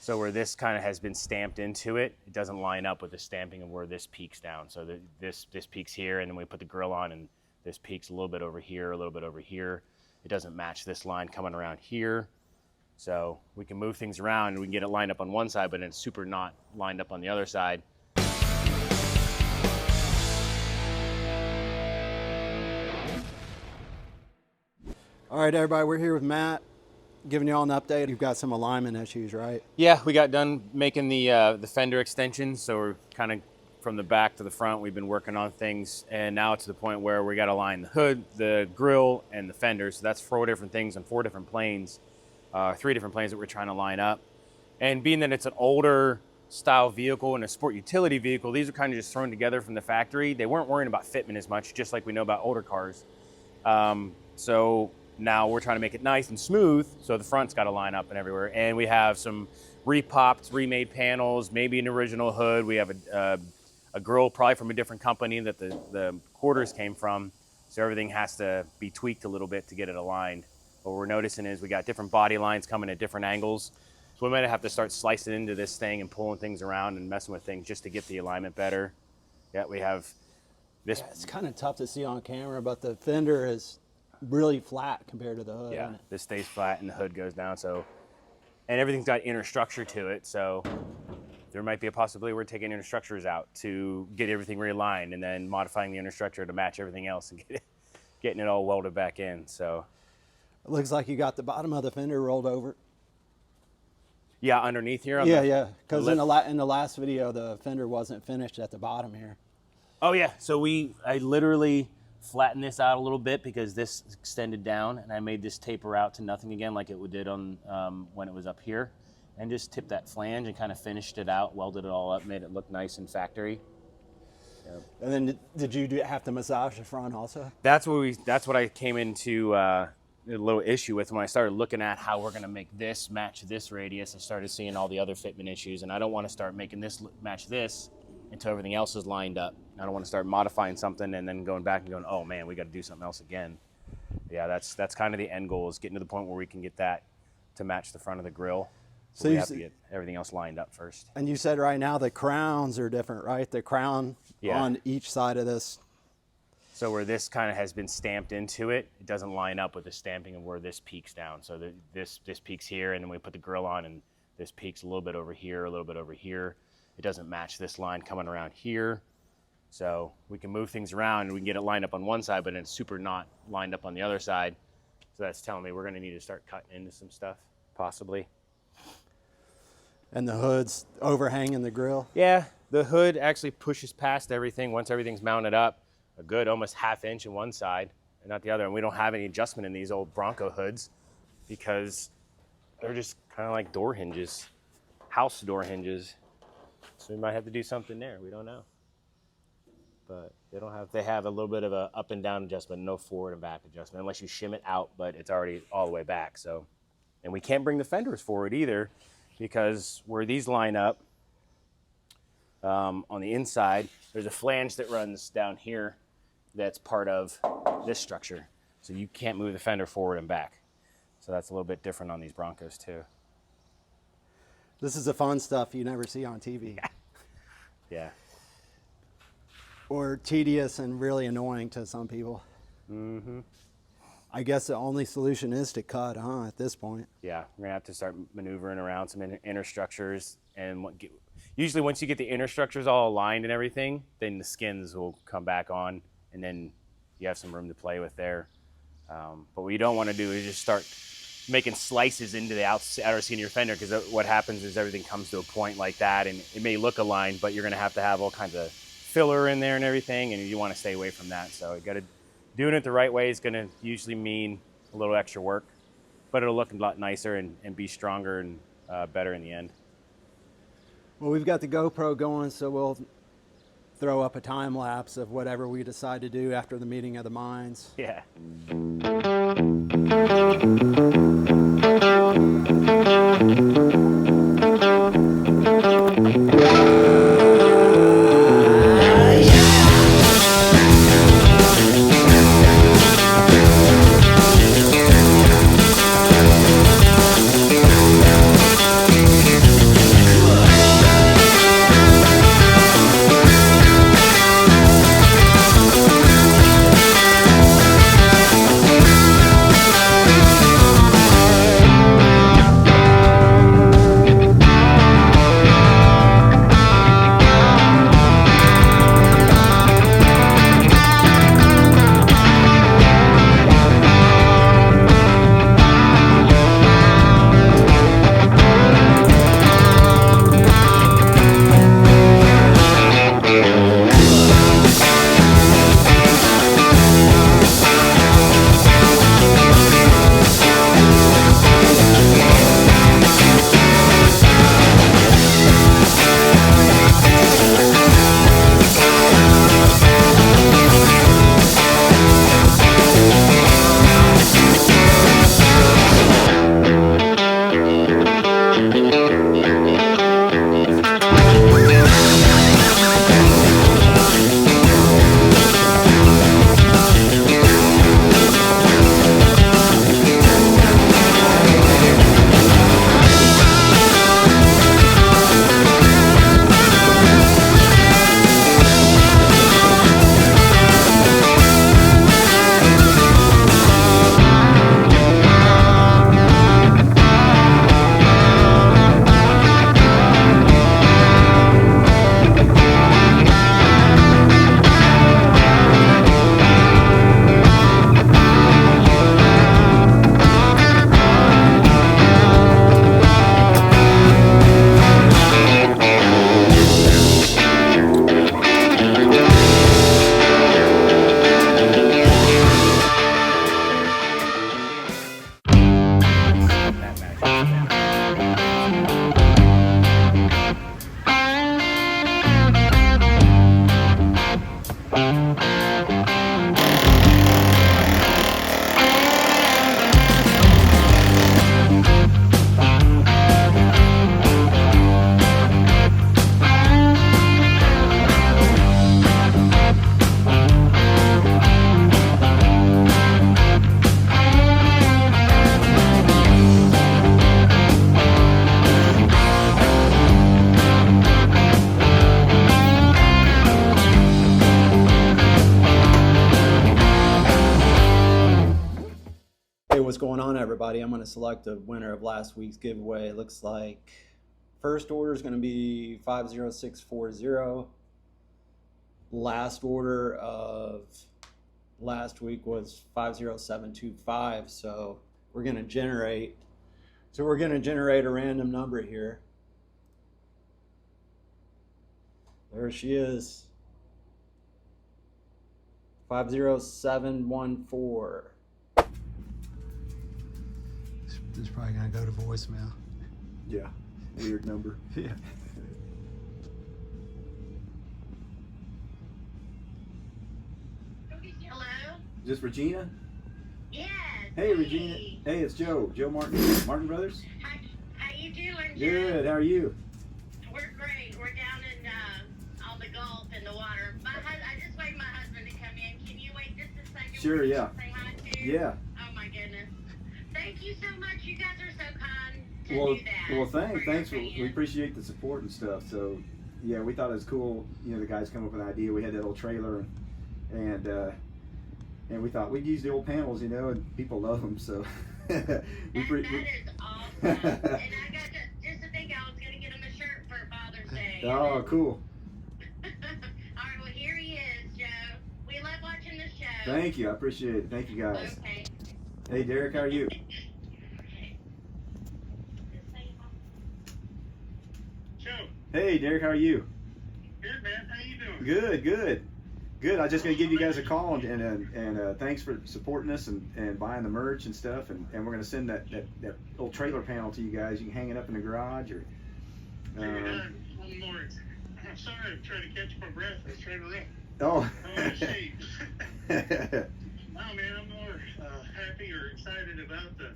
So where this kind of has been stamped into it, it doesn't line up with the stamping of where this peaks down. So this peaks here, and then we put the grill on, and this peaks a little bit over here, a little bit over here. It doesn't match this line coming around here. So we can move things around and we can get it lined up on one side, but it's super not lined up on the other side. All right, everybody, we're here with Matt, giving you all an update. You've got some alignment issues, right? Yeah, we got done making the fender extensions, so we're kind of from the back to the front. We've been working on things, and now it's to the point where we got to line the hood, the grill, and the fender. So that's 4 different things on 4 different planes, 3 different planes that we're trying to line up. And being that it's an older style vehicle and a sport utility vehicle, these are kind of just thrown together from the factory. They weren't worrying about fitment as much, just like we know about older cars. So now we're trying to make it nice and smooth, so the front's got to line up and everywhere. And we have some repopped, remade panels, maybe an original hood. We have a grill probably from a different company that the quarters came from. So everything has to be tweaked a little bit to get it aligned. What we're noticing is we got different body lines coming at different angles. So we might have to start slicing into this thing and pulling things around and messing with things just to get the alignment better. Yeah, we have this. Yeah, it's kind of tough to see on camera, but the fender is really flat compared to the hood. Yeah, this stays flat and the hood goes down. So, and everything's got inner structure to it. So there might be a possibility we're taking inner structures out to get everything realigned and then modifying the inner structure to match everything else and getting it all welded back in. So it looks like you got the bottom of the fender rolled over. Yeah, underneath here. Yeah, because in the last video, the fender wasn't finished at the bottom here. Oh yeah, so I literally flattened this out a little bit because this extended down, and I made this taper out to nothing again like it did on when it was up here, and just tipped that flange and kind of finished it out, welded it all up, made it look nice in factory. Yep. And then did you have to massage the front also? That's what I came into a little issue with when I started looking at how we're going to make this match this radius. I started seeing all the other fitment issues, and I don't want to start making this match this until everything else is lined up. I don't want to start modifying something and then going back and going, oh man, we got to do something else again. Yeah, that's kind of the end goal, is getting to the point where we can get that to match the front of the grill. So we have to get everything else lined up first. And you said right now the crowns are different, right? The crown on each side of this. So where this kind of has been stamped into it, it doesn't line up with the stamping of where this peaks down. So this peaks here, and then we put the grill on, and this peaks a little bit over here, a little bit over here. It doesn't match this line coming around here. So we can move things around and we can get it lined up on one side, but it's super not lined up on the other side. So that's telling me we're going to need to start cutting into some stuff, possibly. And the hood's overhanging the grill? Yeah, the hood actually pushes past everything once everything's mounted up, a good almost ½ inch in one side and not the other. And we don't have any adjustment in these old Bronco hoods because they're just kind of like door hinges, house door hinges. So we might have to do something there. We don't know. But they have a little bit of a up and down adjustment, no forward and back adjustment, unless you shim it out, but it's already all the way back. So, and we can't bring the fenders forward either, because where these line up on the inside, there's a flange that runs down here that's part of this structure. So you can't move the fender forward and back. So that's a little bit different on these Broncos too. This is the fun stuff you never see on TV. Yeah. Or tedious and really annoying to some people. Mm-hmm. I guess the only solution is to cut, at this point. Yeah, we're gonna have to start maneuvering around some inner structures, and usually once you get the inner structures all aligned and everything, then the skins will come back on, and then you have some room to play with there. But what you don't want to do is just start making slices into the outer skin of your fender, because what happens is everything comes to a point like that, and it may look aligned, but you're gonna have to have all kinds of filler in there and everything, and you want to stay away from that. So you got to doing it the right way is going to usually mean a little extra work, but it'll look a lot nicer and be stronger and better in the end. Well, we've got the GoPro going, so we'll throw up a time lapse of whatever we decide to do after the meeting of the minds. Yeah. going on, everybody? I'm going to select the winner of last week's giveaway. It looks like first order is going to be 50640. Last order of last week was 50725. So we're going to generate a random number here. There she is. 50714. This is probably gonna go to voicemail. Yeah, weird number. Yeah. Hello? Is this Regina? Yes. Hey, Regina. Hey, it's Joe. Joe Martin. Martin Brothers. How you doing, Joe? Good. How are you? We're great. We're down in on the Gulf in the water. I just waited my husband to come in. Can you wait just a second? Sure, yeah. Say hi to you? Yeah. Oh my goodness. Thank you so much. You guys are so kind to Well, do that. thanks. We appreciate the support and stuff. So, yeah, we thought it was cool. You know, the guys come up with an idea. We had that old trailer, and we thought we'd use the old panels, you know, and people love them. So, that is awesome. And I got just to think I was going to get him a shirt for Father's Day. Oh, cool. All right, well, here he is, Joe. We love watching the show. Thank you. I appreciate it. Thank you, guys. Okay. Hey, Derek, how are you? Joe, Hey, Derek, how are you? good man. How you doing? Good. I was just gonna give you guys a call and thanks for supporting us and buying the merch and stuff, and we're gonna send that old trailer panel to you guys. You can hang it up in the garage or. One more. I'm sorry, I'm trying to catch my breath. I was trying to run. Oh. See. No, man, I'm more happy or excited about the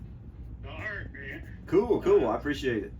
art, man. Cool. I appreciate it.